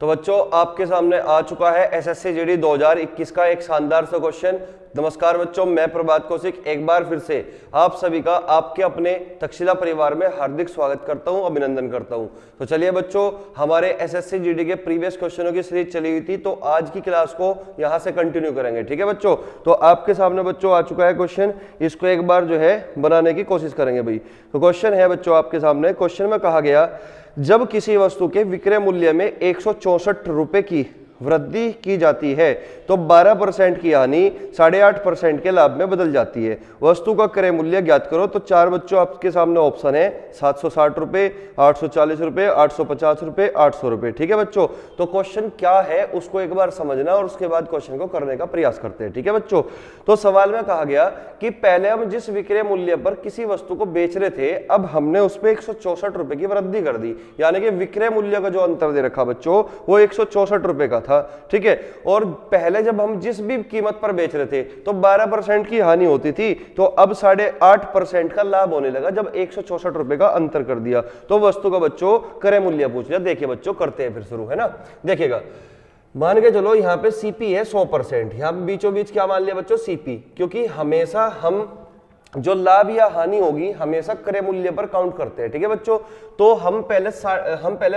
तो बच्चों आपके सामने आ चुका है एसएससी जीडी 2021 का एक शानदार सा क्वेश्चन। नमस्कार बच्चों, मैं प्रभात कौशिक एक बार फिर से आप सभी का आपके अपने तक्षशिला परिवार में हार्दिक स्वागत करता हूं, अभिनंदन करता हूं। तो चलिए बच्चों, हमारे एसएससी जीडी के प्रीवियस क्वेश्चनों की सीरीज चली हुई थी, तो आज की क्लास को यहां से कंटिन्यू करेंगे। ठीक है बच्चों, तो आपके सामने बच्चों आ चुका है क्वेश्चन, इसको एक बार जो है बनाने की कोशिश करेंगे भाई। तो क्वेश्चन है बच्चों आपके सामने, क्वेश्चन में कहा गया जब किसी वस्तु के विक्रय मूल्य में 164 रुपए की वृद्धि की जाती है तो 12% की हानि 8.5% के लाभ में बदल जाती है। वस्तु का क्रय मूल्य ज्ञात करो। तो चार बच्चों आपके सामने ऑप्शन है 760 रुपए, 840 रुपए, 850 रुपए, 800 रुपए। ठीक है बच्चों, तो क्वेश्चन क्या है उसको एक बार समझना और उसके बाद क्वेश्चन को करने का प्रयास करते हैं। ठीक है बच्चों, तो सवाल में कहा गया कि पहले हम जिस विक्रय मूल्य पर किसी वस्तु को बेच रहे थे, अब हमने उस पर 164 रुपए की वृद्धि कर दी, यानी कि विक्रय मूल्य का जो अंतर दे रखा बच्चों वो 164 रुपए का था। ठीक है, और पहले जब हम जिस भी कीमत पर बेच रहे थे तो 12% की हानि होती थी, तो अब 8.5% का लाभ होने लगा जब 164 रुपए का अंतर कर दिया। तो वस्तु का बच्चों क्रय मूल्य पूछ लिया। देखिए बच्चों, करते हैं फिर शुरू, है ना। देखिएगा, मान के चलो यहाँ पे सीपी है 100%, यहाँ पे बीचों बीच क्या मान लिया बच्चों, सीपी, क्योंकि हमेशा हम जो लाभ या हानि होगी हमेशा क्रय मूल्य पर काउंट करते हैं। ठीक है बच्चों, तो हम पहले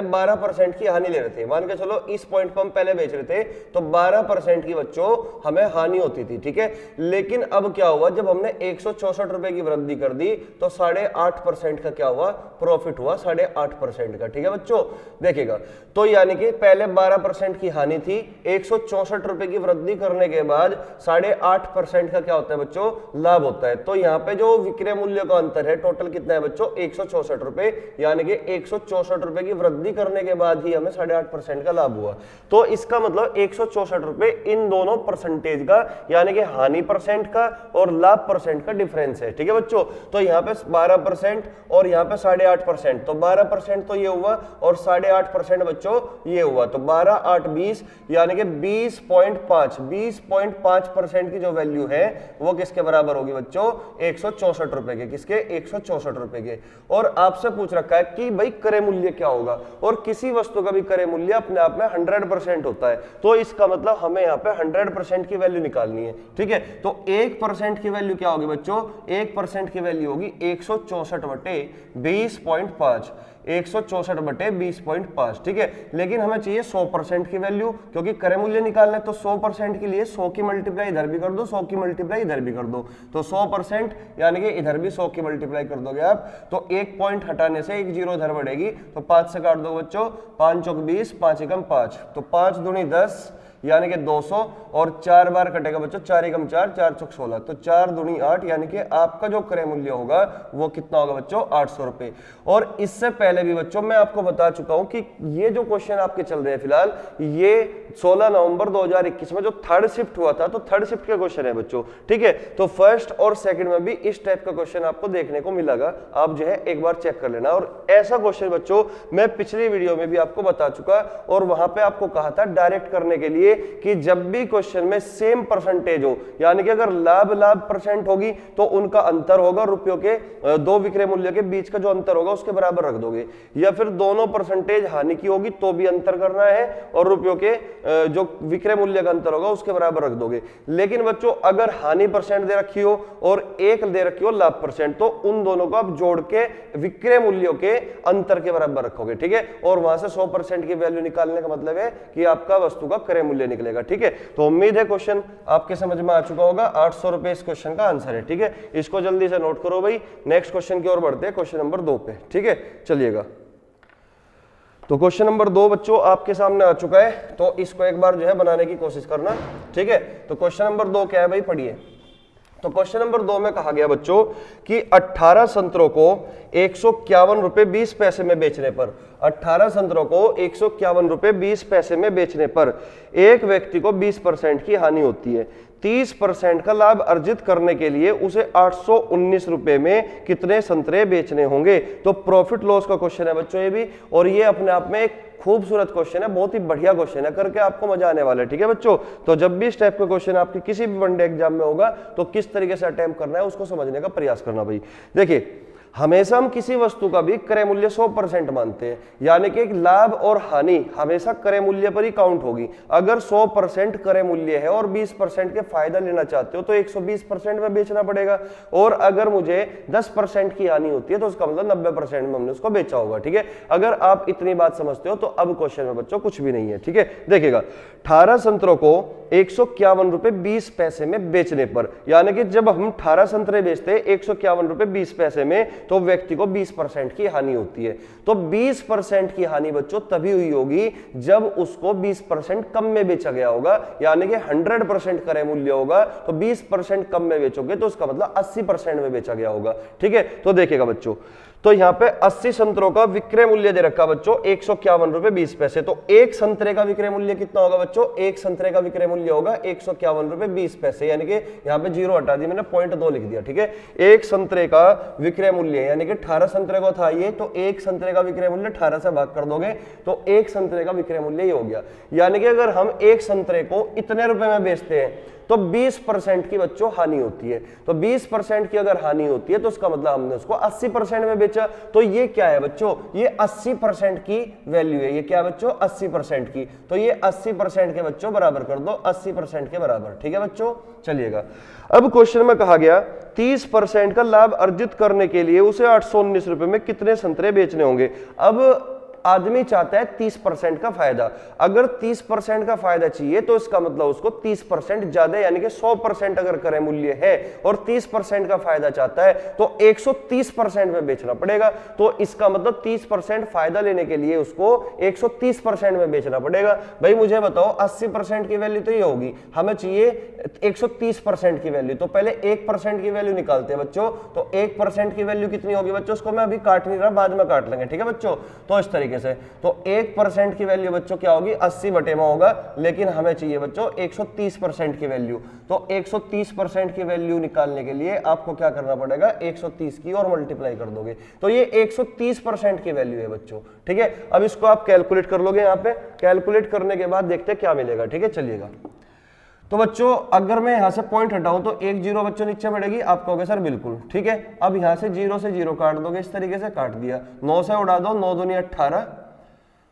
12% की हानि ले रहे थे। मान के चलो इस पॉइंट पर हम पहले बेच रहे थे तो 12% की बच्चों हमें हानि होती थी। ठीक है, लेकिन अब क्या हुआ, जब हमने 164 रुपए की वृद्धि कर दी तो 8.5% का क्या हुआ, प्रॉफिट हुआ 8.5% का। ठीक है बच्चों, देखिएगा, तो यानी कि पहले 12% की हानि थी, 164 रुपए की वृद्धि करने के बाद 8.5% का क्या होता है बच्चों, लाभ होता है। तो यहाँ पे जो विक्रय मूल्य का अंतर है टोटल कितना है बच्चों, 164 रुपए, यानी कि 164 रुपए की वृद्धि करने के बाद ही हमें 8.5% का लाभ हुआ। तो इसका मतलब 164 रुपए इन दोनों परसेंटेज का, यानी कि हानि परसेंट का और लाभ परसेंट का डिफरेंस है। ठीक है बच्चों, तो यहाँ पे 12% और यहाँ पे 8.5%, तो 12% तो ये हुआ और 8.5% बच्चों ये हुआ, तो 12 8 20, यानी कि 20.5% की जो वैल्यू है वो किसके बराबर होगी बच्चों, 164 रुपए के। किसके, 164 रुपए के। और आपसे पूछ रखा है कि भाई क्रय मूल्य क्या होगा, और किसी वस्तु का भी क्रय मूल्य अपने आप में 100% होता है, तो इसका मतलब हमें यहाँ पे 100% की वैल्यू निकालनी है। ठीक है, तो 1% की वैल्यू क्या होगी बच्चों, 1% की वैल्यू होगी 164/20.5, 164/20.5। ठीक है, लेकिन हमें चाहिए 100% की वैल्यू, क्योंकि क्रय मूल्य निकालना है तो 100% के लिए 100 की मल्टीप्लाई इधर भी कर दो, 100 की मल्टीप्लाई इधर भी कर दो, तो 100%, यानी कि इधर भी 100 की मल्टीप्लाई कर दोगे आप, तो एक पॉइंट हटाने से एक जीरो इधर बढ़ेगी, तो 5 से काट दो बच्चों, 5 चौक 20, 5 एकम 5, तो 5 दूनी 10, यानी कि 200, और 4 बार कटेगा बच्चों, 4 एकम 4, 4 चौक 16, तो 4 दूनी 8, यानी कि आपका जो क्रय मूल्य होगा वो कितना होगा बच्चों, 800 रुपए। और इससे पहले भी बच्चों मैं आपको बता चुका हूं कि ये जो क्वेश्चन आपके चल रहे हैं फिलहाल, ये 16 नवंबर 2021 में जो थर्ड शिफ्ट हुआ था, तो थर्ड शिफ्ट के क्वेश्चन है बच्चों। ठीक है, तो फर्स्ट और सेकंड में भी इस टाइप का क्वेश्चन आपको देखने को मिलेगा, आप जो है एक बार चेक कर लेना। और ऐसा क्वेश्चन बच्चों मैं पिछली वीडियो में भी आपको बता चुका, और वहां पे आपको कहा था डायरेक्ट करने के लिए कि जब भी क्वेश्चन में सेम परसेंटेज हो, यानी कि अगर लाभ परसेंट होगी तो उनका अंतर होगा रुपयों के, दो विक्रय मूल्य के बीच का जो अंतर होगा उसके बराबर रख दोगे, या फिर दोनों परसेंटेज हानि की होगी तो भी अंतर करना है और रुपयों के जो विक्रय मूल्य का अंतर होगा उसके बराबर रख दोगे। लेकिन बच्चों अगर हानि परसेंट दे रखी हो और एक दे रखी हो लाभ परसेंट, तो उन दोनों को आप जोड़ के विक्रय मूल्यों के अंतर के बराबर रखोगे। ठीक है, और वहां से 100% की वैल्यू निकालने का मतलब है कि आपका वस्तु का क्रय मूल्य निकलेगा। ठीक है, तो उम्मीद है क्वेश्चन आपके समझ में आ चुका होगा। 800 रुपए इस क्वेश्चन का आंसर है। ठीक है, इसको जल्दी से नोट करो भाई। नेक्स्ट क्वेश्चन की ओर बढ़ते हैं, क्वेश्चन नंबर 2 पे। ठीक है, चलिएगा, तो क्वेश्चन नंबर 2 बच्चों आपके सामने आ चुका है, तो इसको एक बार जो है बनाने की कोशिश करना। ठीक है, तो क्वेश्चन नंबर 2 क्या है भाई, पढ़िए। तो क्वेश्चन नंबर 2 में कहा गया बच्चों कि 18 संतरों को 151 रुपए 20 पैसे में बेचने पर, 18 संतरों को 151 रुपए 20 पैसे में बेचने पर एक व्यक्ति को 20% की हानि होती है। 30% का लाभ अर्जित करने के लिए उसे 819 रुपए में कितने संतरे बेचने होंगे। तो प्रॉफिट लॉस का क्वेश्चन है बच्चों ये भी, और ये अपने आप में एक खूबसूरत क्वेश्चन है, बहुत ही बढ़िया क्वेश्चन है, करके आपको मजा आने वाला है। ठीक है बच्चों, तो जब भी इस टाइप का क्वेश्चन आपके किसी भी वनडे एग्जाम में होगा तो किस तरीके से अटेम्प्ट करना है उसको समझने का प्रयास करना भाई। देखिए हमेशा हम किसी वस्तु का भी क्रय मूल्य 100% मानते हैं, यानी कि लाभ और हानि हमेशा क्रय मूल्य पर ही काउंट होगी। अगर 100% क्रय मूल्य है और 20% के फायदा लेना चाहते हो तो 120% में बेचना पड़ेगा, और अगर मुझे 10% की हानि होती है तो उसका मतलब 90% में हमने उसको बेचा होगा। ठीक है, अगर आप इतनी बात समझते हो तो अब क्वेश्चन में बच्चों कुछ भी नहीं है। ठीक है, देखिएगा 18 संतरों को 151 रुपए 20 पैसे में बेचने पर, यानी कि जब हम 18 संतरे बेचते हैं 151 रुपए 20 पैसे में, तो व्यक्ति को 20% की हानि होती है। तो 20% की हानि बच्चों तभी हुई होगी जब उसको 20% कम में बेचा गया होगा, यानी कि 100% क्रय मूल्य होगा तो 20% कम में बेचोगे तो उसका मतलब 80% में बेचा गया होगा। ठीक है, तो देखिएगा बच्चों, तो यहां पे 80 संतरों का विक्रय मूल्य दे रखा बच्चों 151 रुपए 20 पैसे। तो एक संतरे का विक्रय मूल्य कितना होगा बच्चों? एक संतरे का विक्रय मूल्य होगा 151 रुपए 20 पैसे, यानी कि यहां पे 0 हटा दिया मैंने, 0.2 लिख दिया। ठीक है, एक संतरे का विक्रय मूल्य यानी कि 18 संतरे को था ये, तो एक संतरे का विक्रय मूल्य 18 से भाग कर दोगे तो एक संतरे का विक्रय मूल्य ये हो गया। यानी कि अगर हम एक संतरे को इतने रुपए में बेचते हैं तो 20% की बच्चों हानि होती है। तो 20% की अगर हानि होती है तो उसका मतलब हमने उसको 80% में बेचा। तो ये क्या है बच्चों? ये 80% की वैल्यू है। ये क्या बच्चों? 80% की। तो ये 80% के बच्चों बराबर कर दो 80% के बराबर। ठीक है बच्चों, चलिएगा अब क्वेश्चन में कहा गया 30% का लाभ अर्जित करने के लिए उसे 819 रुपए में कितने संतरे बेचने होंगे। अब आदमी चाहता है 30% का फायदा। अगर 30% का फायदा चाहिए तो इसका मतलब उसको 30% ज्यादा यानी कि 100% अगर क्रय मूल्य है और 30% का फायदा चाहता है तो 130% में बेचना पड़ेगा। तो इसका मतलब 30% फायदा लेने के लिए उसको 130% में बेचना पड़ेगा। भाई मुझे बताओ 80% की वैल्यू तो ये होगी, हमें चाहिए 130% की वैल्यू। तो पहले 1% की वैल्यू निकालते हैं बच्चों। तो 1% की वैल्यू कितनी होगी बच्चों? उसको मैं अभी काट नहीं रहा, बाद में काट लेंगे। ठीक है बच्चों, तो इस तरीके से तो 1% की वैल्यू बच्चों क्या होगी? 80/में होगा, लेकिन हमें चाहिए बच्चों 130% की वैल्यू। तो 130% की वैल्यू निकालने के लिए आपको क्या करना पड़ेगा? 130 की और मल्टीप्लाई कर दोगे तो ये 130% की वैल्यू है बच्चों। ठीक है, अब इसको आप कैलकुलेट कर लोगे। यहां पे कैलकुलेट करने के बाद देखते हैं क्या मिलेगा। ठीक है, चलिएगा तो बच्चों अगर मैं यहां से पॉइंट हटाऊं तो एक 0 बच्चों नीचे बढ़ेगी। आप कहोगे सर बिल्कुल ठीक है। अब यहां से 0 से 0 काट दोगे, इस तरीके से काट दिया। 9 से उड़ा दो, 9 दूनी 18,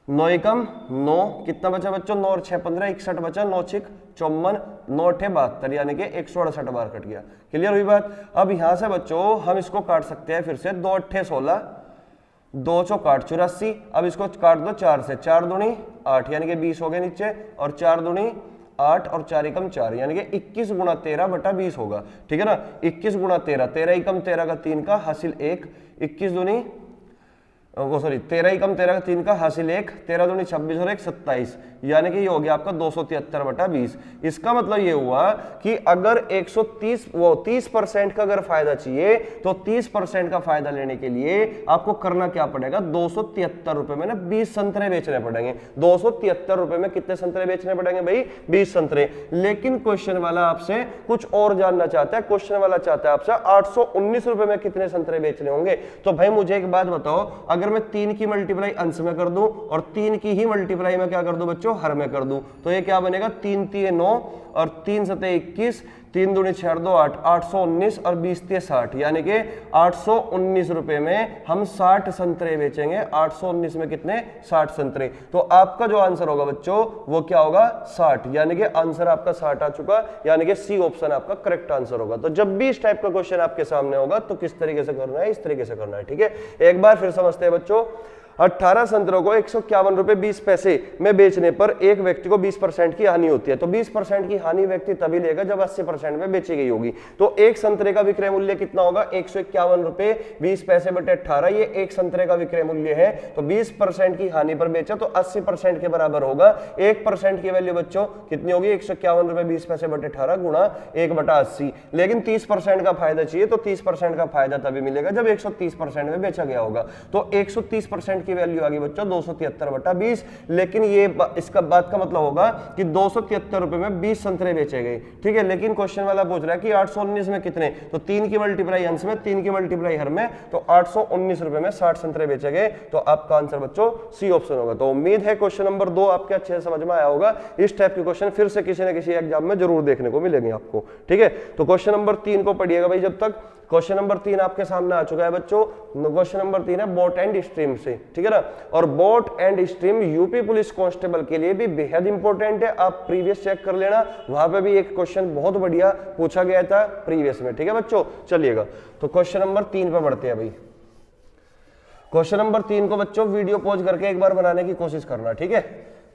9 एकम 9, कितना बचा बच्चों? 9 और 6 15, 61 बचा, 9 6 54, 9 8 72, यानी कि 168 बार कट गया। क्लियर हुई बात? अब यहां से बच्चों हम इसको काट सकते हैं फिर से। 2 8 16, 2 चौक 8 84। अब इसको काट दो 4 से, 4 दूनी 8 यानी कि 20 हो गए नीचे, और 4 दूनी 8 और 4 एकम 4 यानी कि 21 गुणा 13 बटा 20 होगा। ठीक है ना, 21 गुणा 13, 13 एकम 13 का 3 का हासिल 1, 21 दूनी 13 एकम 13 का 3 का हासिल 1, 13 दूनी 26 और 1 27, यानी कि ये हो गया आपका 273/20। इसका मतलब ये हुआ कि अगर 30% का अगर फायदा चाहिए तो 30% का फायदा लेने के लिए आपको करना क्या पड़ेगा? 273 रुपए में ना 20 संतरे बेचने पड़ेंगे। 273 रुपए में कितने संतरे बेचने पड़ेंगे भाई? 20 संतरे। लेकिन क्वेश्चन वाला आपसे कुछ और जानना चाहता है। क्वेश्चन वाला चाहता है आपसे 819 रुपए में कितने संतरे बेचने होंगे। तो भाई मुझे एक बात बताओ, अगर मैं 3 की मल्टीप्लाई अंश में कर दूं और 3 की ही मल्टीप्लाई में क्या कर दूं बच्चों? हर में कर दूं, तो ये क्या बनेगा? 3 3 9 और 3 7 21, 3 दूनी 4 2 8, 819 और 20 3 60, यानी कि 819 रुपए में हम 60 संतरे बेचेंगे। 819 में कितने? 60 संतरे। तो आपका जो आंसर होगा बच्चों वो क्या होगा? 60, यानी कि आंसर आपका 60 आ चुका, यानी कि सी ऑप्शन आपका करेक्ट आंसर होगा। तो जब भी इस टाइप का क्वेश्चन आपके सामने होगा तो किस तरीके से करना है? इस तरीके से करना है। ठीक है, एक बार फिर समझते हैं बच्चों। 18 संतरों को 151 रुपए 20 पैसे में बेचने पर एक व्यक्ति को 20% की हानि होती है। तो 20% की हानि व्यक्ति तभी लेगा जब 80% में बेची गई होगी। तो एक संतरे का विक्रय मूल्य कितना होगा? 151 रुपए 20 पैसे बटे 18, ये एक संतरे का विक्रय मूल्य है। तो 20% की हानि पर बेचा तो 80% के बराबर होगा। 1% की वैल्यू बच्चों कितनी होगी? 151 रुपए 20 पैसे बटे 18 गुणा 1/80। लेकिन 30% का फायदा चाहिए तो 30% का फायदा तभी मिलेगा जब 130% में बेचा गया होगा। तो 130% की वैल्यू आ गई बच्चों 273/20। लेकिन ये इसका बात का मतलब होगा कि 273 रुपए में 20 संतरे बेचे गए। ठीक है, लेकिन क्वेश्चन वाला पूछ रहा है कि 819 में कितने? तो 3 की मल्टीप्लाई अंश में, 3 की मल्टीप्लाई हर में, तो 819 रुपए में 60 संतरे बेचे गए। तो आपका आंसर बच्चों सी ऑप्शन होगा। तो उम्मीद है क्वेश्चन नंबर 2 आपके अच्छे से समझ में आया होगा। इस टाइप के क्वेश्चन फिर से किसी न किसी एग्जाम में जरूर देखने को मिलेंगे आपको। ठीक है, तो क्वेश्चन नंबर 3 को पढ़िएगा भाई जब तक। क्वेश्चन नंबर 3 आपके सामने आ चुका है बच्चों। क्वेश्चन नंबर 3 है बोट एंड स्ट्रीम से, ठीक है ना। और boat and stream UP police constable के लिए भी बेहद इंपॉर्टेंट है, आप प्रीवियस चेक कर लेना, वहां पे भी एक क्वेश्चन बहुत बढ़िया पूछा गया था प्रीवियस में, ठीक है बच्चों। चलिएगा तो क्वेश्चन नंबर 3 पे बढ़ते हैं भाई। क्वेश्चन नंबर 3 को बच्चों वीडियो पॉज करके एक बार बनाने की कोशिश करना, ठीक है।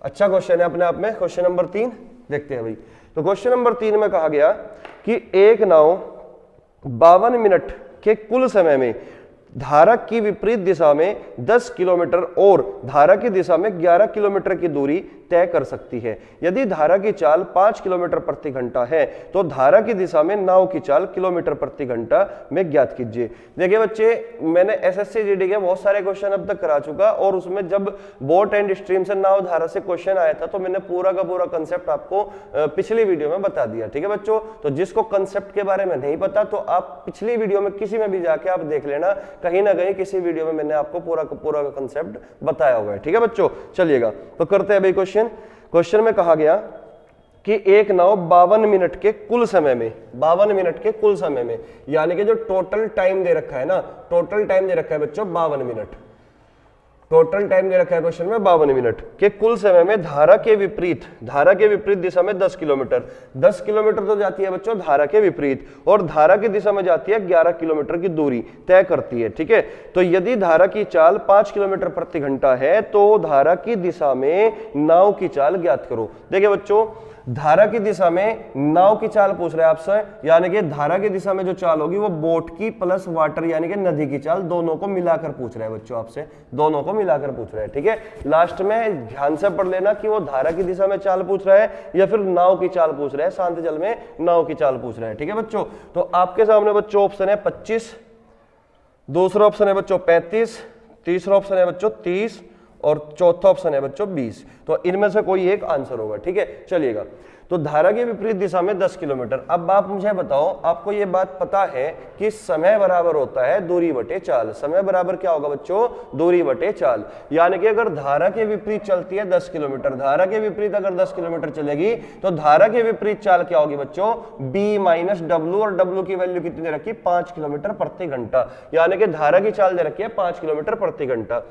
अच्छा क्वेश्चन है अपने आप में। क्वेश्चन नंबर 3 देखते हैं भाई। तो क्वेश्चन नंबर 3 में कहा गया कि एक नाव 52 मिनट के कुल समय में धारा की विपरीत दिशा में 10 किलोमीटर और धारा की दिशा में 11 किलोमीटर की दूरी तय कर सकती है। यदि धारा की चाल 5 किलोमीटर प्रति घंटा है तो धारा की दिशा में नाव की चाल किलोमीटर प्रति घंटा में ज्ञात कीजिए। देखिए बच्चे, मैंने एसएससी जीडी के बहुत सारे क्वेश्चन अब तक करा चुका, और उसमें जब बोट एंड स्ट्रीम से नाव धारा से क्वेश्चन आया था तो मैंने पूरा का पूरा कंसेप्ट आपको पिछली वीडियो में बता दिया, ठीक है बच्चों। तो जिसको कंसेप्ट के बारे में नहीं पता तो आप पिछली वीडियो में किसी में भी जाके आप देख लेना, कहीं ना कहीं किसी वीडियो में मैंने आपको पूरा का पूरा कंसेप्ट बताया हुआ है, ठीक है बच्चों। चलिएगा तो करते हैं भाई क्वेश्चन। क्वेश्चन में कहा गया कि एक नाव 52 मिनट के कुल समय में, 52 मिनट के कुल समय में, यानी कि जो टोटल टाइम दे रखा है ना, टोटल टाइम दे रखा है बच्चों 52 मिनट, टोटल टाइम दे रखा है क्वेश्चन में 52 मिनट के कुल समय में धारा के विपरीत दिशा में 10 किलोमीटर, 10 किलोमीटर तो जाती है बच्चों धारा के विपरीत, और धारा की दिशा में जाती है 11 किलोमीटर की दूरी तय करती है, ठीक है। तो यदि धारा की चाल 5 किलोमीटर प्रति घंटा है तो धारा की दिशा में नाव की चाल ज्ञात करो। देखिए बच्चों, धारा की दिशा में नाव की चाल पूछ रहे हैं आपसे, यानी कि धारा की दिशा में जो चाल होगी वो बोट की प्लस वाटर यानी कि नदी की चाल, दोनों को मिलाकर पूछ रहे हैं बच्चों आपसे, दोनों को मिलाकर पूछ रहे हैं, ठीक है। लास्ट में ध्यान से पढ़ लेना कि वो धारा की दिशा में चाल पूछ रहा है या फिर नाव की चाल पूछ रहा है, शांत जल में नाव की चाल पूछ रहा है, ठीक है बच्चों। तो आपके सामने बच्चों ऑप्शन है 25, दूसरा ऑप्शन है बच्चों 35, तीसरा ऑप्शन है बच्चों 30 और चौथा ऑप्शन है बच्चों 20। तो इनमें से कोई एक आंसर होगा, ठीक है। चलिएगा तो धारा की विपरीत दिशा में 10 किलोमीटर। अब आप मुझे बताओ, आपको ये बात पता है कि समय बराबर होता है दूरी बटे चाल। समय बराबर क्या होगा बच्चों? दूरी बटे चाल। यानी कि अगर धारा के विपरीत चलती है 10 किलोमीटर, धारा के विपरीत अगर 10 किलोमीटर चलेगी तो धारा के विपरीत चाल क्या होगी बच्चों? b माइनस डब्ल्यू, और w की वैल्यू कितनी दे रखी है? 5 किलोमीटर प्रति घंटा। यानी कि धारा की चाल दे रखी है 5 किलोमीटर प्रति घंटा।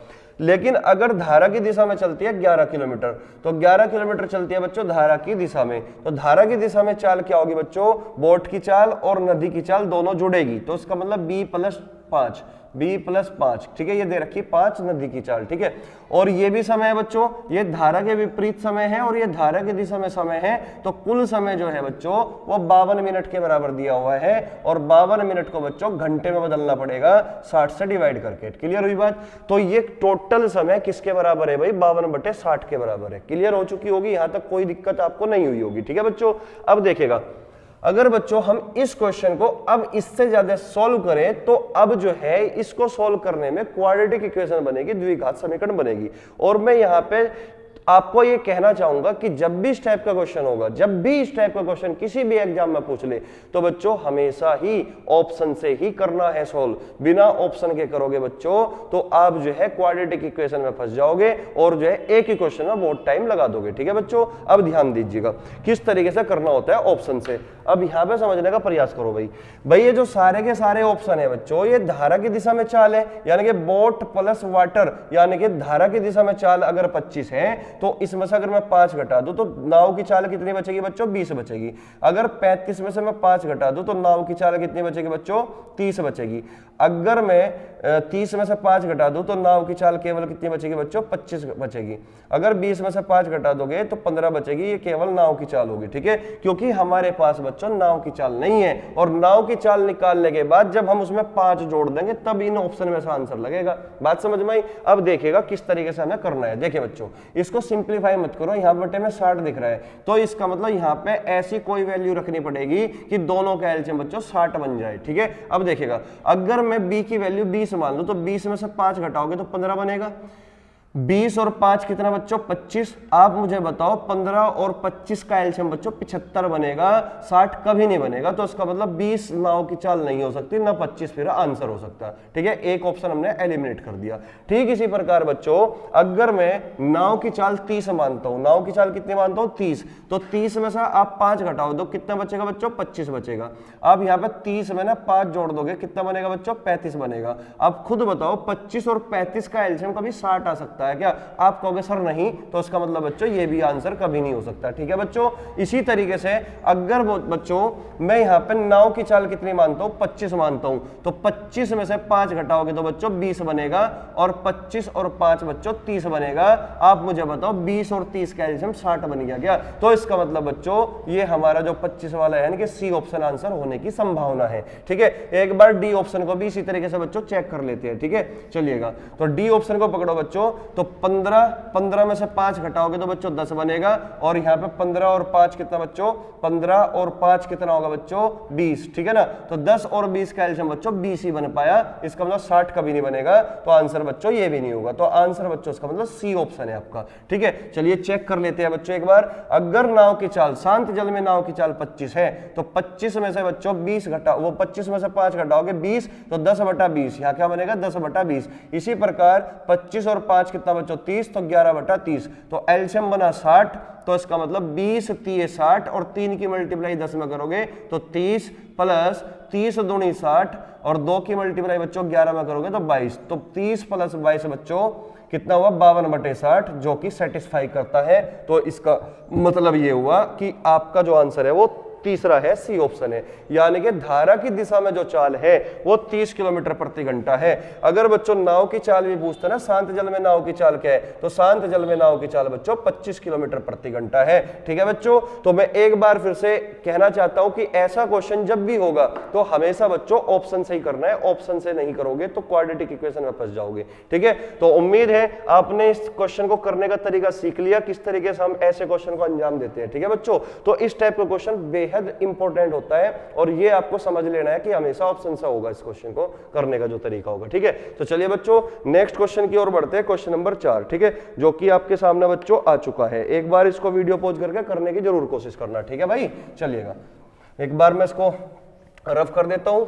लेकिन अगर धारा की दिशा में चलती है 11 किलोमीटर, तो 11 किलोमीटर चलती है बच्चों धारा की दिशा में, तो धारा की दिशा में चाल क्या होगी बच्चों? बोट की चाल और नदी की चाल दोनों जुड़ेगी, तो इसका मतलब b प्लस 5, ठीक है। ये दे रखी 5 नदी की चाल, ठीक है। और ये भी समय है बच्चों, ये धारा के विपरीत समय है और ये धारा की दिशा में समय है, तो कुल समय जो है बच्चों वो 52 मिनट के बराबर दिया हुआ है, और 52 मिनट को बच्चों घंटे में बदलना पड़ेगा 60 से डिवाइड करके। क्लियर हुई बात? तो ये टोटल समय किसके बराबर है भाई? 52/60 के बराबर है। क्लियर हो चुकी होगी, यहां तक कोई दिक्कत आपको नहीं हुई होगी, ठीक है बच्चों। अब देखिएगा, अगर बच्चों हम इस क्वेश्चन को अब इससे ज्यादा सॉल्व करें तो अब जो है इसको सॉल्व करने में क्वाड्रेटिक इक्वेशन बनेगी, द्विघात समीकरण बनेगी। और मैं यहां पे आपको ये कहना चाहूंगा कि जब भी इस टाइप का क्वेश्चन होगा, जब भी इस टाइप का क्वेश्चन किसी भी एग्जाम में पूछ ले, तो बच्चों हमेशा ही ऑप्शन से ही करना है सॉल्व। बिना ऑप्शन के करोगे बच्चों तो आप जो है क्वाड्रेटिक इक्वेशन में फंस जाओगे और जो है एक ही क्वेश्चन में बहुत टाइम लगा दोगे, ठीक है बच्चों। अब ध्यान दीजिएगा किस तरीके से करना होता है ऑप्शन से। अब यहां पे समझने का प्रयास करो भाई। ये जो सारे के सारे ऑप्शन है बच्चों, ये धारा की दिशा में चाल है, यानी कि बोट प्लस वाटर, यानी कि धारा की दिशा में चाल अगर 25 है तो इसमें से अगर मैं 5 घटा दूं तो नाव की चाल कितनी बचेगी बच्चों? 20 बचेगी। अगर 35 में से मैं 5 घटा दूं तो नाव की चाल कितनी बचेगी बच्चों? 30 बचेगी। अगर मैं 30 में से 5 घटा दूं तो नाव की चाल केवल कितनी बचेगी बच्चों? 25 बचेगी। अगर 20 में से 5 घटा दोगे तो 15 बचेगी, ये केवल नाव की चाल होगी, ठीक है। क्योंकि हमारे पास बच्चों नाव की चाल नहीं है, और नाव की चाल निकालने के बाद जब हम उसमें 5 जोड़ देंगे तब इन ऑप्शन में से आंसर लगेगा। बात समझ में आई? अब देखिएगा किस तरीके से हमें करना है। देखिए बच्चों, इसको सिंप्लीफाई मत करो, यहाँ बटे में 60 दिख रहा है तो इसका मतलब यहाँ पे ऐसी कोई वैल्यू रखनी पड़ेगी कि दोनों का एलसीएम बच्चों 60 बन जाए, ठीक है। अब देखिएगा, अगर मैं b की वैल्यू 20 मान लूं तो 20 में से 5 घटाओगे तो 15 बनेगा। 20 और 5 कितना बच्चों 25। आप मुझे बताओ 15 और 25 का एलसीएम बच्चों 75 बनेगा, 60 कभी नहीं बनेगा। तो इसका मतलब 20 नाव की चाल नहीं हो सकती, ना 25 फिर आंसर हो सकता है। ठीक है, एक ऑप्शन हमने एलिमिनेट कर दिया। ठीक इसी प्रकार बच्चों अगर मैं नाव की चाल 30 मानता हूं, नाव की चाल कितनी मानता हूं 30, तो 30 में से आप 5 घटाओ दो, कितना बचेगा बच्चों 25 बचेगा। आप यहाँ पे 30 में ना 5 जोड़ दोगे, कितना बनेगा बच्चों 35 बनेगा। आप खुद बताओ 25 और 35 का एलसीएम कभी 60 आ सकता है क्या? आप कहोगे सर नहीं, तो इसका मतलब बच्चों ये भी आंसर कभी नहीं हो सकता। ठीक है बच्चों, इसी तरीके से अगर बच्चों मैं यहाँ पे नाव की चाल कितनी मानता हूँ 25 मानता हूँ, तो 25 में से 5 घटाओगे तो बच्चों 20 बनेगा, और 25 और 5 बच्चों 30 बनेगा। आप मुझे बताओ 20 और 30 का एलसीएम 60 बन गया क्या? तो इसका मतलब बच्चों ये हमारा जो 25 वाला है कि सी ऑप्शन आंसर होने की संभावना है। ठीक है, एक बार डी ऑप्शन को भी इसी तरीके से बच्चों चेक कर लेते हैं। ठीक है, चलिएगा तो डी ऑप्शन को पकड़ो बच्चों, तो 15 में से 5 घटाओगे तो बच्चों 10 बनेगा, और यहाँ पे 15 और 5 कितना बच्चों 15 और 5 कितना होगा बच्चों 20। ठीक है ना, तो 10 और 20 का एलसीएम बच्चों 20 ही बन पाया, इसका मतलब 60 कभी नहीं बनेगा, तो आंसर बच्चों ये भी नहीं होगा। तो आंसर बच्चों इसका मतलब सी ऑप्शन है आपका। ठीक है, चलिए चेक कर लेते हैं बच्चों एक बार। अगर नाव की चाल शांत जल में नाव की चाल 25 है, तो 25 में से बच्चों 20 घटा, वो 25 में से 5 घटाओगे 20, तो 10/20, यहाँ क्या बनेगा 10/20। इसी प्रकार 25 और 5 कितना बच्चों 30, तो 11/30, तो एलसीएम बना 60, तो इसका मतलब 20 30 60, और 3 की मल्टीप्लाई 10 में करोगे तो 30 प्लस 30 दूनी 60, और 2 की मल्टीप्लाई बच्चों 11 में करोगे तो 22, तो 30 प्लस 22 बच्चों कितना हुआ 52/60, जो कि सेटिस्फाई करता है। तो इसका मतलब ये हुआ कि आपका जो आंसर है वो तीसरा है, सी ऑप्शन है, यानी कि धारा की दिशा में जो चाल है वो 30 किलोमीटर प्रति घंटा है। अगर बच्चों नाव की चाल भी पूछते ना, शांत जल में नाव की चाल क्या है, तो शांत जल में नाव की चाल बच्चों 25 किलोमीटर प्रति घंटा है। ठीक है बच्चों, तो मैं एक बार फिर से कहना चाहता हूं कि ऐसा क्वेश्चन जब भी होगा तो हमेशा बच्चों ऑप्शन से ही करना है, ऑप्शन से नहीं करोगे तो क्वाड्रेटिक इक्वेशन में फंस जाओगे। ठीक है, तो उम्मीद है आपने इस क्वेश्चन को करने का तरीका सीख लिया, किस तरीके से हम ऐसे क्वेश्चन को अंजाम देते हैं। ठीक है बच्चों, तो इस टाइप का क्वेश्चन बेहद इंपॉर्टेंट होता है, और ये आपको समझ लेना है कि हमेशा ऑप्शन से होगा इस क्वेश्चन को करने का जो तरीका होगा। ठीक है, तो चलिए बच्चों नेक्स्ट क्वेश्चन की ओर बढ़ते हैं, क्वेश्चन नंबर 4। ठीक है, जो कि आपके सामने बच्चों आ चुका है। एक बार इसको वीडियो पॉज करके करने की जरूर कोशिश करना। ठीक है भाई, चलिएगा एक बार मैं इसको रफ कर देता हूं।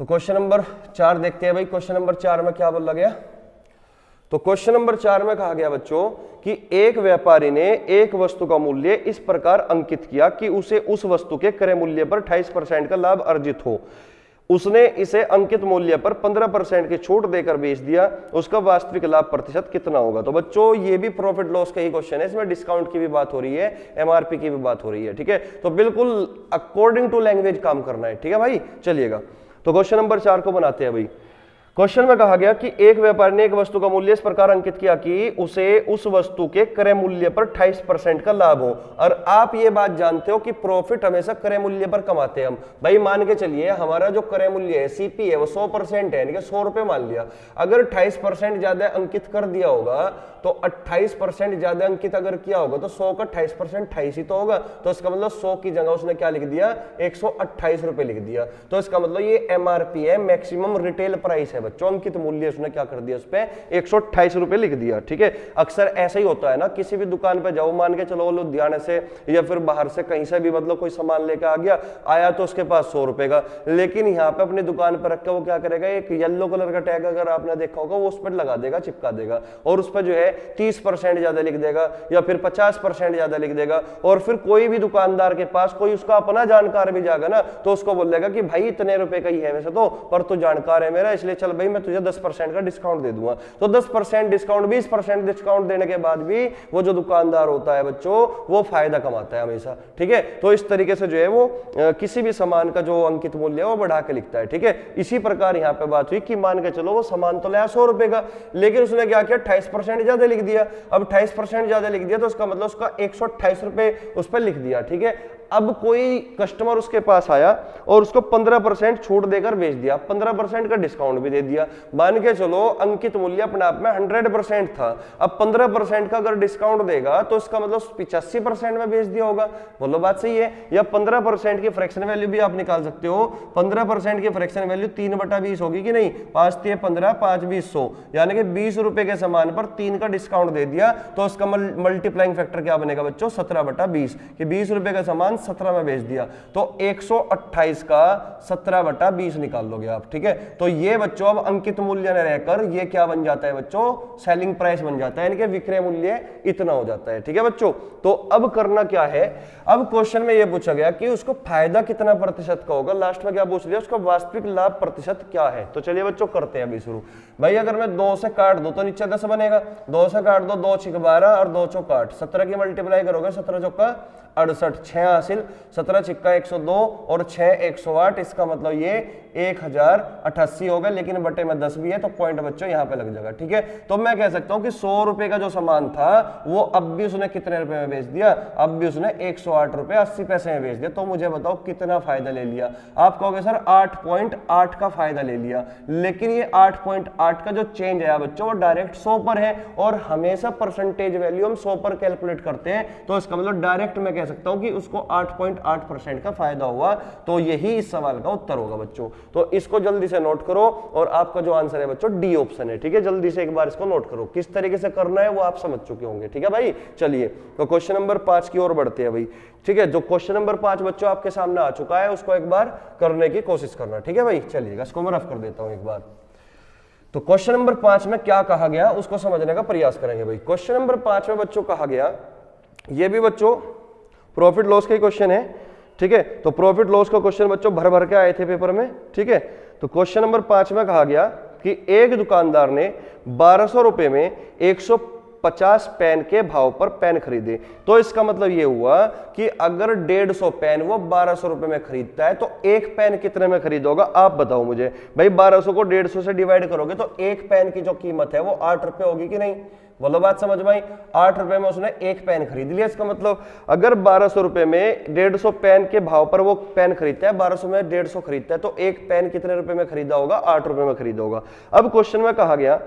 तो क्वेश्चन नंबर 4 देखते हैं भाई। क्वेश्चन नंबर 4 में क्या बोला गया, तो क्वेश्चन नंबर 4 में कहा गया बच्चों कि एक व्यापारी ने एक वस्तु का मूल्य इस प्रकार अंकित किया कि उसे उस वस्तु के क्रय मूल्य पर 28% का लाभ अर्जित हो। उसने इसे अंकित मूल्य पर 15% की छूट देकर बेच दिया, उसका वास्तविक लाभ प्रतिशत कितना होगा। तो बच्चों ये भी प्रॉफिट लॉस का ही क्वेश्चन है, इसमें डिस्काउंट की भी बात हो रही है, एमआरपी की भी बात हो रही है। ठीक है, तो बिल्कुल अकॉर्डिंग टू लैंग्वेज काम करना है। ठीक है भाई, चलिएगा तो क्वेश्चन नंबर 4 को बनाते हैं भाई। क्वेश्चन में कहा गया कि एक व्यापारी ने एक वस्तु का मूल्य इस प्रकार अंकित किया कि उसे उस वस्तु के क्रय मूल्य पर 28% का लाभ हो। और आप ये बात जानते हो कि प्रॉफिट हमेशा क्रय मूल्य पर कमाते हैं हम। भाई मान के चलिए हमारा जो क्रय मूल्य है सीपी है वो 100% है, यानी कि 100 रुपए मान लिया। अगर 28% ज्यादा अंकित कर दिया होगा तो 28% ज्यादा अंकित अगर किया होगा तो 100 का 28% 28 ही तो होगा। तो इसका मतलब 100 की जगह उसने क्या लिख दिया 128 रुपए लिख दिया। तो इसका मतलब ये एमआरपी है, मैक्सिमम रिटेल प्राइस है बच्चों, अंकित मूल्य उसने क्या कर दिया उस पे 128 रुपए लिख दिया। ठीक है, अक्सर ऐसा ही होता है ना, किसी भी दुकान पे जाओ, मान के चलो लुधियाना से या फिर बाहर से कहीं से भी मतलब कोई सामान लेकर आ गया, आया तो उसके पास 100 रुपए का, लेकिन यहाँ पे अपनी दुकान पर रख के वो क्या करेगा, एक येलो कलर का टैग अगर आपने देखा होगा वो उस पर लगा देगा, चिपका देगा, और उस पर जो है 30% ज्यादा लिख देगा या फिर 50% ज्यादा लिख देगा। और फिर कोई भी दुकानदार के पास कोई उसका अपना जानकार भी जाएगा ना तो उसको बोल देगा कि भाई इतने रुपए का ही है वैसे तो, पर तू जानकार है मेरा, इसलिए चल भाई मैं तुझे 10% का डिस्काउंट दे दूंगा। तो 10% डिस्काउंट 20% डिस्काउंट देने के बाद भी वो जो दुकानदार होता है बच्चों वो फायदा कमाता है हमेशा। ठीक है, तो इस तरीके से जो है वो किसी भी सामान का जो अंकित मूल्य है वो बढ़ा के लिखता है। ठीक है, इसी प्रकार यहाँ पे बात हुई कि मान के चलो वो सामान तो लाया 100 रुपए का, लेकिन उसने क्या किया 28% ज्यादा लिख दिया। अब 28% ज्यादा लिख दिया तो उसका मतलब उसका 128 रुपए उस पर लिख दिया। ठीक है, अब कोई कस्टमर उसके पास आया और उसको 15% छूट देकर बेच दिया, 15% का डिस्काउंट भी दे दिया। मान के चलो अंकित मूल्य अपने आप में 100% था, अब 15% का अगर डिस्काउंट देगा तो इसका मतलब 85% में बेच दिया होगा। बोलो बात सही है। या 15% की फ्रैक्शन वैल्यू भी आप निकाल सकते हो। 15% की फ्रैक्शन वैल्यू 3/20 होगी कि नहीं, 5 3 15 5 20 100, यानी कि 20 रुपए के सामान पर 3 का डिस्काउंट दे दिया तो उसका मल्टीप्लाइंग फैक्टर क्या बनेगा बच्चों, 17/20, कि 20 रुपए का सामान 17 में बेच दिया तो 128 का 17/20 निकाल लोगे आप। ठीक है, तो ये बच्चों अब अंकित मूल्य ने रहकर ये क्या बन जाता है बच्चों, सेलिंग प्राइस बन जाता है, यानी कि विक्रय मूल्य इतना हो जाता है। ठीक है बच्चों, तो अब करना क्या है, अब क्वेश्चन में ये पूछा गया कि उसको फायदा कितना प्रतिशत का होगा, लास्ट में क्या पूछ लिया, उसका वास्तविक लाभ प्रतिशत क्या है। तो चलिए बच्चों करते हैं अभी शुरू। भाई अगर मैं 2 से काट दूं तो नीचे 10 बनेगा, 2 से काट दो, 2 6 12 और 2 चौक 8, 17 की मल्टीप्लाई करोगे 17 चौका 68, 6 हासिल, 17 छिक्का 102 और 6 108, इसका मतलब ये 1088 होगा, लेकिन बटे में 10 भी है तो पॉइंट बच्चों यहाँ पे लग जाएगा। ठीक है, तो मैं कह सकता हूँ कि 100 रुपए का जो सामान था वो अब भी उसने कितने रुपए में बेच दिया, अब भी उसने 108 रुपए 80 पैसे में बेच दिया। तो मुझे बताओ कितना फायदा ले लिया। आप कहोगे सर 8.8 का फायदा ले लिया, लेकिन ये 8.8 का जो चेंज है बच्चों वो डायरेक्ट 100 पर है और हमेशा परसेंटेज वैल्यू हम 100 पर कैलकुलेट करते हैं, तो इसका मतलब डायरेक्ट मैं कह सकता हूं कि उसको 8.8% का फायदा हुआ। तो यही इस सवाल का उत्तर होगा बच्चों। तो इसको जल्दी से नोट करो और आपका जो आंसर है बच्चों डी ऑप्शन है। ठीक है, जल्दी से एक बार इसको नोट करो, किस तरीके से करना है वो आप समझ चुके होंगे। ठीक है भाई, चलिए तो क्वेश्चन नंबर 5 की ओर बढ़ते हैं भाई। ठीक है, जो क्वेश्चन नंबर 5 बच्चों आपके सामने आ चुका है उसको एक बार करने की कोशिश करना। ठीक है भाई, चलिएगा इसको मैं रफ कर देता हूं एक बार। तो क्वेश्चन नंबर 5 में क्या कहा गया उसको समझने का प्रयास करेंगे भाई। क्वेश्चन नंबर 5 में बच्चों कहा गया, ये भी बच्चों प्रॉफिट लॉस का ही क्वेश्चन है। ठीक है, तो प्रॉफिट लॉस का क्वेश्चन बच्चों भर भर के आए थे पेपर में। ठीक है, तो क्वेश्चन नंबर 5 में कहा गया कि एक दुकानदार ने 1200 रुपए में 150 पेन के भाव पर पेन खरीदे। तो इसका मतलब ये हुआ कि अगर 150 पेन वो 1200 रुपए में खरीदता है तो एक पेन कितने में खरीदोगा, आप बताओ मुझे। भाई 1200 को 150 से डिवाइड करोगे तो एक पेन की जो कीमत है वो 8 रुपए होगी कि नहीं, बोलो बात समझ में आई। 8 रुपए में उसने एक पेन खरीद लिया। इसका मतलब अगर 1200 रुपए में 150 पेन के भाव पर वो पेन खरीदता है, 1200 में 150 खरीदता है तो एक पेन कितने रुपए में खरीदा होगा, 8 रुपए में खरीदा होगा। अब क्वेश्चन में कहा गया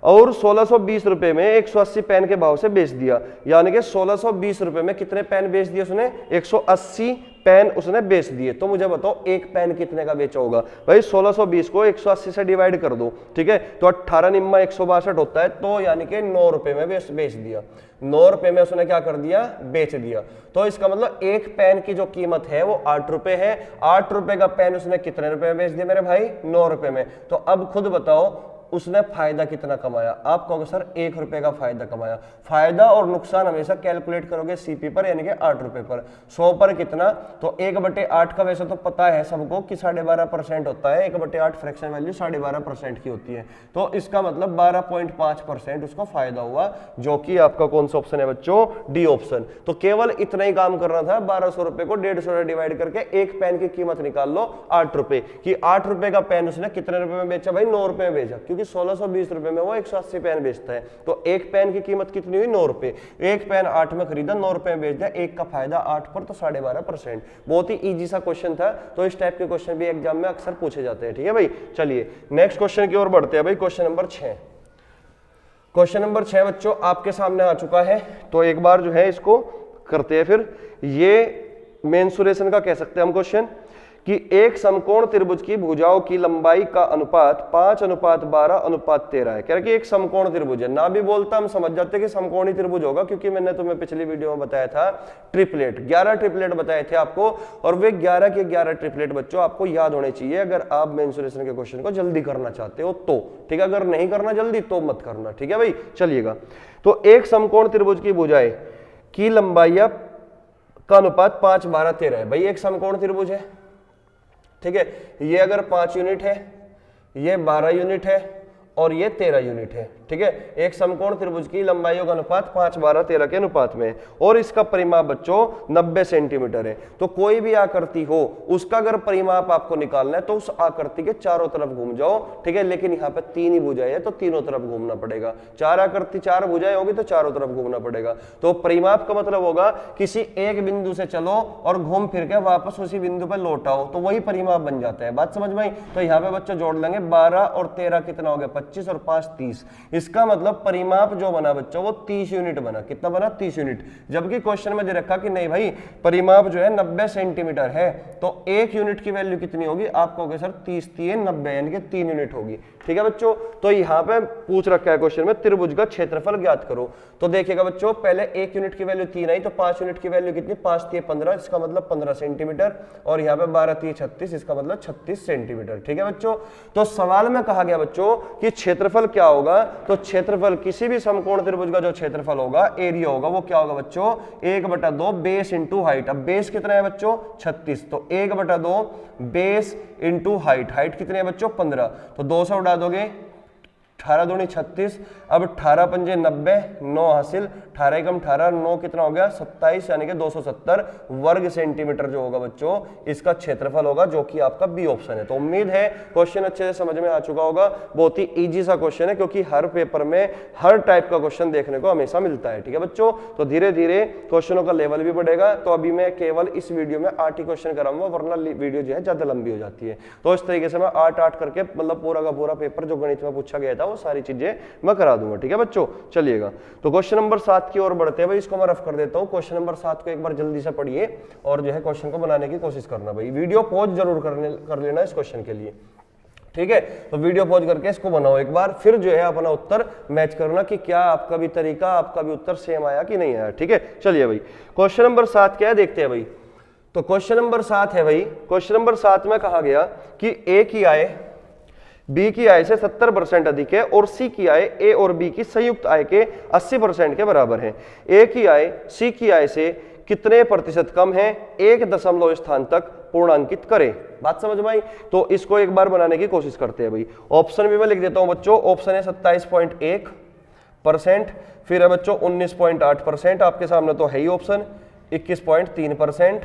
और 1620 रुपए में 180 पेन के भाव से बेच दिया, यानी कि 1620 रुपए में कितने पेन बेच दिए उसने, 180 पेन उसने बेच दिए। तो मुझे बताओ एक पेन कितने का बेचा होगा। भाई 1620 को 180 से डिवाइड कर दो। ठीक है, तो 18 निम्मा 162 होता है, तो यानी कि 9 रुपए में बेच दिया। 9 रुपए में उसने क्या कर दिया, बेच दिया। तो इसका मतलब एक पेन की जो कीमत है वो 8 रुपए है। 8 रुपए का पेन उसने कितने रुपए में बेच दिया मेरे भाई, 9 रुपए में। तो अब खुद बताओ उसने फायदा कितना कमाया। आप कहोगे सर 1 रुपए का फायदा कमाया। फायदा और नुकसान हमेशा कैलकुलेट करोगे सीपी पर, यानी कि 8 रुपए पर। 100 पर कितना, तो 1/8 का वैसे तो पता है सबको कि 12.5% होता है। 1/8 फ्रैक्शन वैल्यू 12.5% की होती है, तो इसका मतलब 12.5% उसको फायदा हुआ, जो कि आपका कौन सा ऑप्शन है बच्चों, डी ऑप्शन। तो केवल इतना ही काम करना था, 1200 रुपए को 150 से डिवाइड करके एक पेन की कीमत निकाल लो 8 रुपए की। 8 रुपए का पेन उसने कितने रुपए में बेचा भाई, 9 रुपए में बेचा, क्योंकि 1620 रुपए में वो 180 पेन बेचता है। तो एक पेन की कीमत कितनी हुई, 9 रुपए। एक पेन 8 में खरीदा, 9 रुपए में बेच दिया, एक का फायदा 8 पर, तो 12.5%। बहुत ही इजी सा क्वेश्चन था। तो इस टाइप के क्वेश्चन भी एग्जाम में अक्सर पूछे जाते हैं। ठीक है भाई, चलिए नेक्स्ट क्वेश्चन की ओर बढ़ते हैं भाई। क्वेश्चन नंबर 6, क्वेश्चन नंबर 6 बच्चों आपके सामने आ चुका है। तो एक बार जो है इसको करते हैं फिर। ये मेंसुरेशन का कह सकते हैं हम क्वेश्चन, कि एक समकोण त्रिभुज की भुजाओं की लंबाई का अनुपात 5:12:13 है। कह रहे कि एक समकोण त्रिभुज है, ना भी बोलता हम समझ जाते कि समकोणी त्रिभुज होगा, क्योंकि मैंने तुम्हें पिछली वीडियो में बताया था ट्रिपलेट, 11 ट्रिपलेट बताए थे आपको, और वे 11 के 11 ट्रिपलेट बच्चों आपको याद होने चाहिए अगर आप मेंसुरेशन के क्वेश्चन को जल्दी करना चाहते हो तो। ठीक है, अगर नहीं करना जल्दी तो मत करना। ठीक है भाई, चलिएगा। तो एक समकोण त्रिभुज की भुजाएं की लंबाई का अनुपात 5:12:13 है। भाई एक समकोण त्रिभुज है, ठीक है, ये अगर 5 यूनिट है, ये 12 यूनिट है और ये 13 यूनिट है। ठीक है। एक समकोण त्रिभुज की लंबाइयों का अनुपात 5, 12, 13 के अनुपात में और इसका परिमाप बच्चों 90 सेंटीमीटर है। तो कोई भी आकृति हो उसका अगर परिमाप आपको निकालना है तो उस आकृति के चारों तरफ घूम जाओ, ठीक है। लेकिन यहाँ पे 3 ही भुजाएं है तो तीनों तरफ घूमना पड़ेगा। 4 आकृति 4 भुजाएं होगी तो चारों तरफ घूमना पड़ेगा। तो परिमाप का मतलब होगा किसी एक बिंदु से चलो और घूम फिर के वापस उसी बिंदु पर लौट आओ, तो वही परिमाप बन जाता है। बात समझ में आई? तो यहाँ पे बच्चों जोड़ लेंगे 12 और 13 कितना हो गया 25 और 5 30। इसका मतलब परिमाप जो बना बच्चों वो 30 यूनिट बना। कितना बना? 30 यूनिट। जबकि क्वेश्चन में दे रखा कि नहीं भाई परिमाप जो है 90 सेंटीमीटर है, तो 1 यूनिट की वैल्यू कितनी होगी? आप कहोगे सर 30 3 90 यानी कि 3 यूनिट होगी। ठीक है बच्चों। तो यहाँ पे पूछ रखा है क्वेश्चन में त्रिभुज का क्षेत्रफल ज्ञात करो। तो देखिएगा बच्चों पहले 1 यूनिट की वैल्यू 3 आई तो 5 यूनिट की वैल्यू कितनी? 5 3 15, इसका मतलब 15 सेंटीमीटर और यहाँ पे 12 3 36, इसका मतलब 36 सेंटीमीटर। ठीक है बच्चों। तो सवाल में कहा गया बच्चों कि क्षेत्रफल क्या होगा, तो क्षेत्रफल किसी भी समकोण त्रिभुज का जो क्षेत्रफल होगा एरिया होगा वो क्या होगा बच्चों? 1/2 बेस इंटू हाइट। अब बेस कितना है बच्चों? 36, तो 1/2 बेस इंटू हाइट। हाइट कितनी है बच्चों? 15, तो 2 से उड़ा दोगे 18 दूनी 36, अब 18 पंजे 90, 9 हासिल, 18 एकम 18, 9 कितना हो गया 27 यानी कि 270 वर्ग सेंटीमीटर जो होगा बच्चों इसका क्षेत्रफल होगा, जो कि आपका बी ऑप्शन है। तो उम्मीद है क्वेश्चन अच्छे से समझ में आ चुका होगा। बहुत ही इजी सा क्वेश्चन है क्योंकि हर पेपर में हर टाइप का क्वेश्चन देखने को हमेशा मिलता है। ठीक है बच्चों। तो धीरे धीरे क्वेश्चनों का लेवल भी बढ़ेगा। तो अभी मैं केवल इस वीडियो में 8 ही क्वेश्चन कराऊंगा, वरना वीडियो जो है ज्यादा लंबी हो जाती है। तो इस तरीके से मैं 8 करके मतलब पूरा का पूरा पेपर जो गणित में पूछा गया था वो सारी चीजें मैं करा दूंगा। ठीक है बच्चों। चलिएगा तो क्वेश्चन नंबर 7 की ओर बढ़ते हैं भाई। इसको मैं रफ कर देता हूं। क्वेश्चन नंबर 7 को एक बार जल्दी से पढ़िए और जो है क्वेश्चन को बनाने की कोशिश करना भाई। वीडियो पॉज जरूर कर लेना इस क्वेश्चन के लिए। ठीक है। तो वीडियो पॉज करके इसको बनाओ एक बार, फिर जो है अपना उत्तर मैच करना कि क्या आपका भी तरीका आपका भी उत्तर सेम आया कि नहीं आया। ठीक है। चलिए भाई क्वेश्चन नंबर 7 क्या है देखते हैं भाई। तो क्वेश्चन नंबर 7 है भाई, क्वेश्चन नंबर 7 में कहा गया कि ए की आय बी की आय से 70% अधिक है और सी की आय ए और बी की संयुक्त आय के 80% के बराबर है। ए की आय सी की आय से कितने प्रतिशत कम है? 1 दशमलव स्थान तक पूर्णांकित करें। बात समझ में आई? तो इसको एक बार बनाने की कोशिश करते हैं भाई। ऑप्शन भी मैं लिख देता हूं बच्चों। ऑप्शन है 27.1%, फिर है बच्चों 19.8%, आपके सामने तो है ही ऑप्शन 21.3%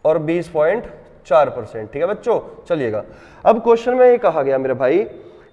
और 20.4%। ठीक है बच्चों। चलिएगा अब क्वेश्चन में ये कहा गया मेरे भाई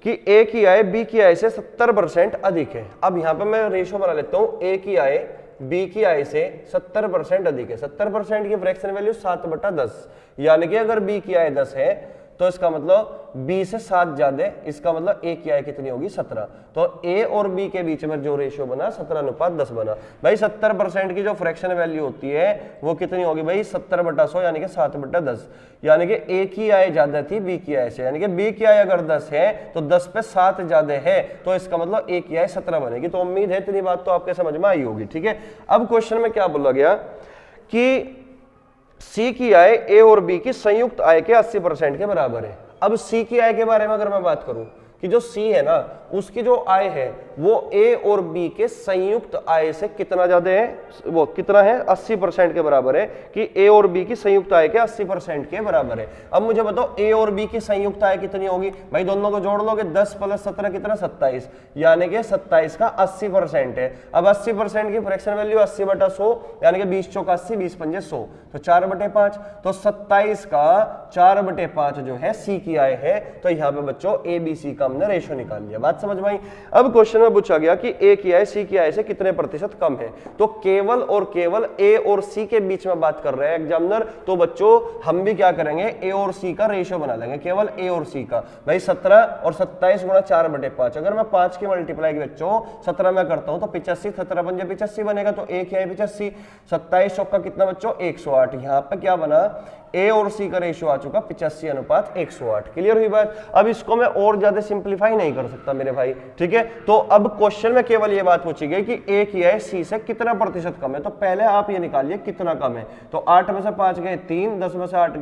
कि ए की आय बी की आय से 70% अधिक है। अब यहां पे मैं रेशो बना लेता हूं। ए की आय बी की आय से 70% अधिक है। 70% की फ्रैक्शन वैल्यू 7/10, यानी कि अगर बी की आय 10 है तो इसका मतलब बी से 7 ज्यादा, इसका मतलब ए की आय कितनी होगी 17। तो ए और बी के बीच में जो रेशियो बना 17:10 बना भाई। 70% की जो फ्रैक्शन वैल्यू होती है वो कितनी होगी भाई? 70/100 यानी कि 7/10, यानी कि ए की आय ज्यादा थी बी की आय से, यानी कि बी की आय अगर 10 है तो 10 पे 7 ज्यादा है, तो इसका मतलब ए की आय 17 बनेगी। तो उम्मीद है इतनी बात तो आपके समझ में आई होगी। ठीक है। अब क्वेश्चन में क्या बोला गया कि सी की आय ए और बी की संयुक्त आय के 80% के बराबर है। अब सी की आय के बारे में अगर मैं बात करूं कि जो सी है ना उसकी जो आय है वो ए और बी के संयुक्त आय से कितना ज्यादा है? वो कितना है? 80% के बराबर है कि ए और बी की संयुक्त आय के 80% के बराबर है। अब मुझे बताओ ए और बी की संयुक्त आय कितनी होगी भाई? दोनों को जोड़ लोगे 10 + 17 कितना? 27, यानी कि 27 का 80% है। अब 80% की फ्रैक्शन वैल्यू 80/100 यानी कि 20 चौका 80, 20 पंजे 100, तो 4/5। तो 27 का 4/5 जो है सी की आय है। तो यहाँ पे बच्चों ए बी सी का हमने रेशो निकाल लिया। बात समझ में आई? अब क्वेश्चन में पूछा गया कि ए की आय सी की आय से कितने प्रतिशत कम है। तो केवल और केवल ए और सी के बीच में बात कर रहे हैं एग्जामिनर। तो बच्चों हम भी क्या करेंगे? ए और सी का रेशियो बना लेंगे, केवल ए और सी का। भाई 17 और 27 गुणा 4/5, अगर मैं 5 की मल्टीप्लाई की बच्चों 17 में करता हूं तो 85, 17 पंजे 85 बनेगा। तो ए की आय 85, 27 चौका कितना बच्चों? 108। यहाँ पे क्या बना? ए और सी का रेशियो आ चुका 85:108। क्लियर हुई बात? अब इसको मैं और ज्यादा सिंपलीफाई नहीं कर सकता मेरे भाई। ठीक है। तो अब क्वेश्चन में केवल ये बात पूछी गई कि ए की आय सी से कितना प्रतिशत कम है। तो पहले आप ये निकालिए कितना कम है। तो 8 में से 5 गए 3, 10 में से 8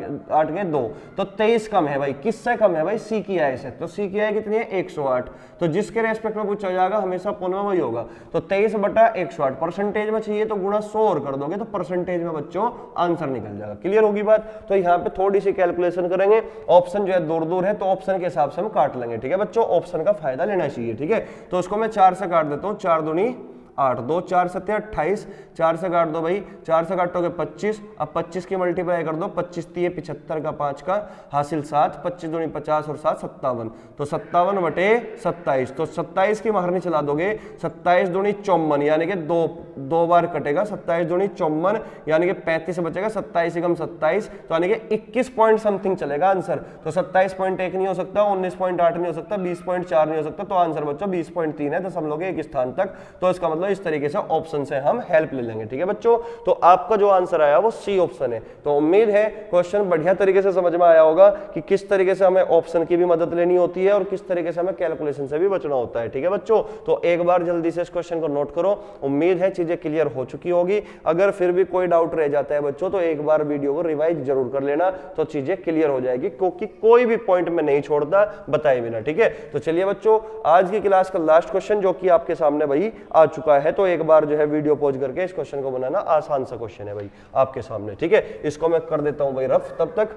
गए 2, तो 23 कम है भाई। किससे कम है भाई? सी की आय से। तो सी की आय कितनी है? 108। तो जिसके रेस्पेक्ट में पूछा जाएगा हमेशा पूर्ण में वही होगा। तो 23/108 परसेंटेज में चाहिए तो गुणा 100 और कर दोगे तो परसेंटेज में बच्चों आंसर निकल जाएगा। क्लियर होगी बात? तो यहाँ पे थोड़ी सी कैलकुलेशन करेंगे, ऑप्शन जो है दूर दूर है तो ऑप्शन के हिसाब से हम काट लेंगे, ठीक है बच्चों, ऑप्शन का फायदा लेना चाहिए, ठीक है। तो उसको मैं 4 से काट देता हूँ, 4 दूनी 8, 2 4 7 28, 4 से काट दो भाई, 4 से काटोगे 25, अब 25 की मल्टीप्लाई कर दो, 25 3 75 का 5 का हासिल 7, 25 दूनी 50 और 7 57, तो 57 बटे 27, तो 27 की बाहर नहीं चला दोगे, 27 दूनी 54 यानी कि दो बार कटेगा, 27 दूनी 54 यानी कि 35 बचेगा, 27 एकम 27 तो यानी कि 21 पॉइंट समथिंग चलेगा आंसर। तो 27.1 नहीं हो सकता, 19.8 नहीं हो सकता, 20.4 नहीं हो सकता, तो आंसर बच्चों 20.3 है, दशमलव के एक स्थान तक। तो इसका मतलब इस तरीके से ऑप्शन से हम हेल्प ले लेंगे, ठीक है बच्चों। तो आपका जो आंसर आया वो सी ऑप्शन है। तो उम्मीद है क्वेश्चन बढ़िया तरीके से समझ में आया होगा कि किस तरीके से हमें ऑप्शन की भी मदद लेनी होती है और किस तरीके से हमें कैलकुलेशन से भी बचना होता है, ठीक है बच्चों। तो एक बार जल्दी से इस क्वेश्चन को नोट करो, उम्मीद है चीजें क्लियर हो चुकी होगी। अगर फिर भी कोई डाउट रह जाता है बच्चों तो एक बार वीडियो को रिवाइज जरूर कर लेना, तो चीजें क्लियर हो जाएगी, क्योंकि कोई भी पॉइंट में नहीं छोड़ता बताए बिना, ठीक है। तो चलिए बच्चों, आज की क्लास का लास्ट क्वेश्चन जो कि आपके सामने वही आ चुका है, तो एक बार जो है वीडियो पॉज करके इस क्वेश्चन को बनाना, आसान सा क्वेश्चन है भाई आपके सामने, ठीक है। इसको मैं कर देता हूं भाई रफ तब तक।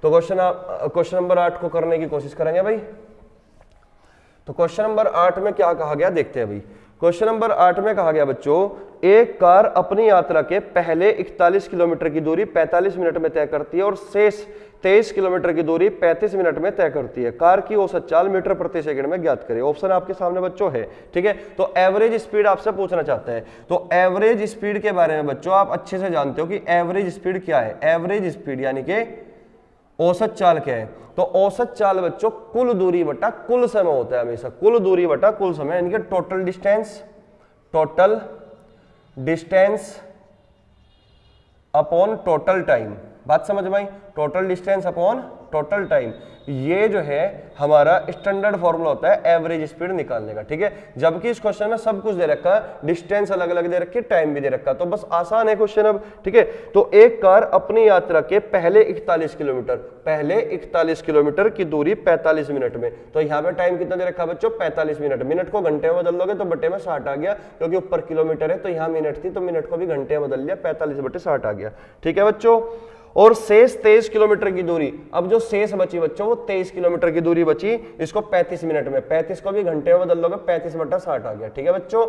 तो क्वेश्चन नंबर 8 को करने की कोशिश करेंगे भाई। तो क्वेश्चन नंबर 8 में क्या कहा गया देखते हैं भाई। क्वेश्चन नंबर 8 में कहा गया बच्चों, एक कार अपनी यात्रा के पहले 41 किलोमीटर की दूरी 45 मिनट में तय करती है और शेष 23 किलोमीटर की दूरी 35 मिनट में तय करती है। कार की औसत चाल मीटर प्रति सेकंड में ज्ञात करें। ऑप्शन आपके सामने बच्चों है, ठीक है। तो एवरेज स्पीड आपसे पूछना चाहता है, तो एवरेज स्पीड के बारे में बच्चों आप अच्छे से जानते हो कि एवरेज स्पीड क्या है। एवरेज स्पीड यानी कि औसत चाल क्या है। तो औसत चाल बच्चों कुल दूरी बटा कुल समय होता है हमेशा, कुल दूरी बटा कुल समय, यानी कि total distance upon total time. बात समझ में आई, total distance upon total time, ये जो है हमारा स्टैंडर्ड फॉर्मूला होता है एवरेज स्पीड निकालने का, ठीक है। जबकि इस क्वेश्चन में सब कुछ दे रखा है, डिस्टेंस अलग अलग दे रखी है, टाइम भी दे रखा है, तो बस आसान है क्वेश्चन अब, ठीक है। तो एक कार अपनी यात्रा के पहले 41 किलोमीटर की दूरी 45 मिनट में, तो यहाँ पे टाइम कितना दे रखा है बच्चों 45 मिनट। मिनट को घंटे में बदल दोगे तो बटे में 60 आ गया, क्योंकि ऊपर किलोमीटर है तो यहाँ मिनट थी तो मिनट को भी घंटे में बदल लिया, 45 बटे 60 आ गया, ठीक है बच्चों। और शेष 23 किलोमीटर की दूरी, अब जो शेष बची बच्चों वो 23 किलोमीटर की दूरी बची, इसको 35 मिनट में, 35 को भी घंटे में बदल लोगे, 35 बटा 60 आ गया, ठीक है बच्चों।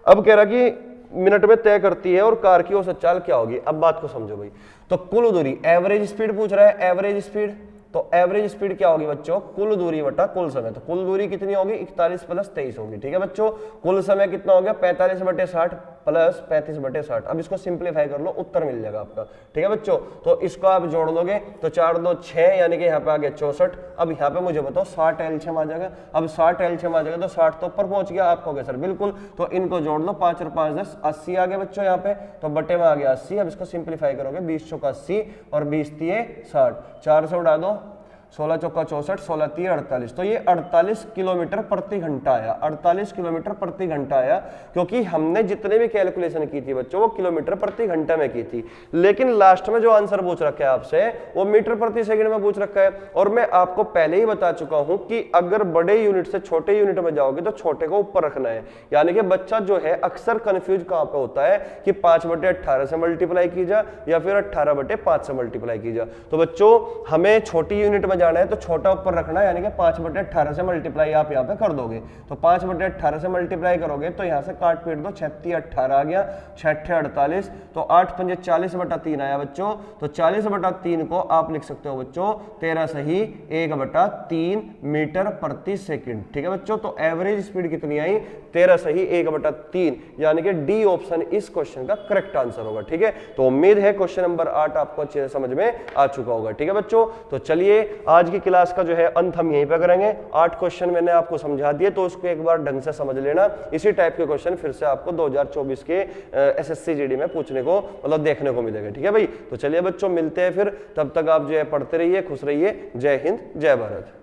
अब कह रहा कि मिनट में तय करती है और कार की औसत चाल क्या होगी। अब बात को समझो भाई, तो कुल दूरी एवरेज स्पीड पूछ रहा है, एवरेज स्पीड, तो एवरेज स्पीड क्या होगी बच्चों कुल दूरी बटा कुल समय। तो कुल दूरी कितनी होगी 41 प्लस 23 होगी, ठीक है बच्चों। कुल समय कितना हो गया 45 बटे 60 प्लस 35 बटे 60। अब इसको सिंप्लीफाई कर लो, उत्तर मिल जाएगा आपका, ठीक है बच्चों। तो इसको आप जोड़ दोगे तो 4 2 6 यानी कि यहाँ पे आ गया 64। अब यहाँ पे मुझे बताओ 60 एलसीएम आ जाएगा। अब 60 एलसीएम आ जाएगा तो 60 तो ऊपर पहुंच गया, आप कहोगे सर बिल्कुल, तो इनको जोड़ लो, 5 और 5 10 80 आ गया बच्चों यहाँ पे, तो बटे में आ गया 80। अब इसको सिंप्लीफाई करोगे 20 चौका 80 और 20 3 60, 4 से उड़ा दो, 16 चौका 64, 16 3 48, तो ये 48 किलोमीटर प्रति घंटा आया, 48 किलोमीटर प्रति घंटा आया, क्योंकि हमने जितने भी कैलकुलेशन की थी बच्चों वो किलोमीटर प्रति घंटा में की थी, लेकिन लास्ट में जो आंसर पूछ रखा है आपसे वो मीटर प्रति सेकंड में पूछ रखा है। और मैं आपको पहले ही बता चुका हूं कि अगर बड़े यूनिट से छोटे यूनिट में जाओगे तो छोटे को ऊपर रखना है, यानी कि बच्चा जो है अक्सर कंफ्यूज कहां पे होता है कि 5 बटे 18 से मल्टीप्लाई की जा या फिर 18 बटे 5 से मल्टीप्लाई की जा। तो बच्चों हमें छोटी यूनिट में जाना है तो छोटा ऊपर रखना है, यानी कि 5 बटे 18 से मल्टीप्लाई आप यहाँ पे कर दोगे, तो 5 बटे 18 से मल्टीप्लाई करोगे तो यहाँ से काट पीट दो, 36 18 आ गया, 6 48, तो 8 पंजे 40 बटा 3 आया बच्चों। तो 40 बटा 3 को आप लिख सकते हो बच्चों 13 सही 1 बटा 3 मीटर प्रति सेकंड, ठीक है बच्चों। तो एवरेज स्पीड कितनी आई 13 सही 1 बटा 3, यानी कि डी ऑप्शन इस क्वेश्चन का करेक्ट आंसर होगा, ठीक है। तो उम्मीद है क्वेश्चन नंबर 8 आपको अच्छे से समझ में आ चुका होगा, ठीक है बच्चों। तो चलिए आज की क्लास का जो है अंत हम यहीं पे करेंगे। 8 क्वेश्चन मैंने आपको समझा दिए, तो उसको एक बार ढंग से समझ लेना। इसी टाइप के क्वेश्चन फिर से आपको 2024 के एसएससी जीडी में पूछने को मतलब देखने को मिलेगा, ठीक है भाई। तो चलिए बच्चों मिलते हैं फिर, तब तक आप जो है पढ़ते रहिए, खुश रहिए। जय हिंद, जय भारत।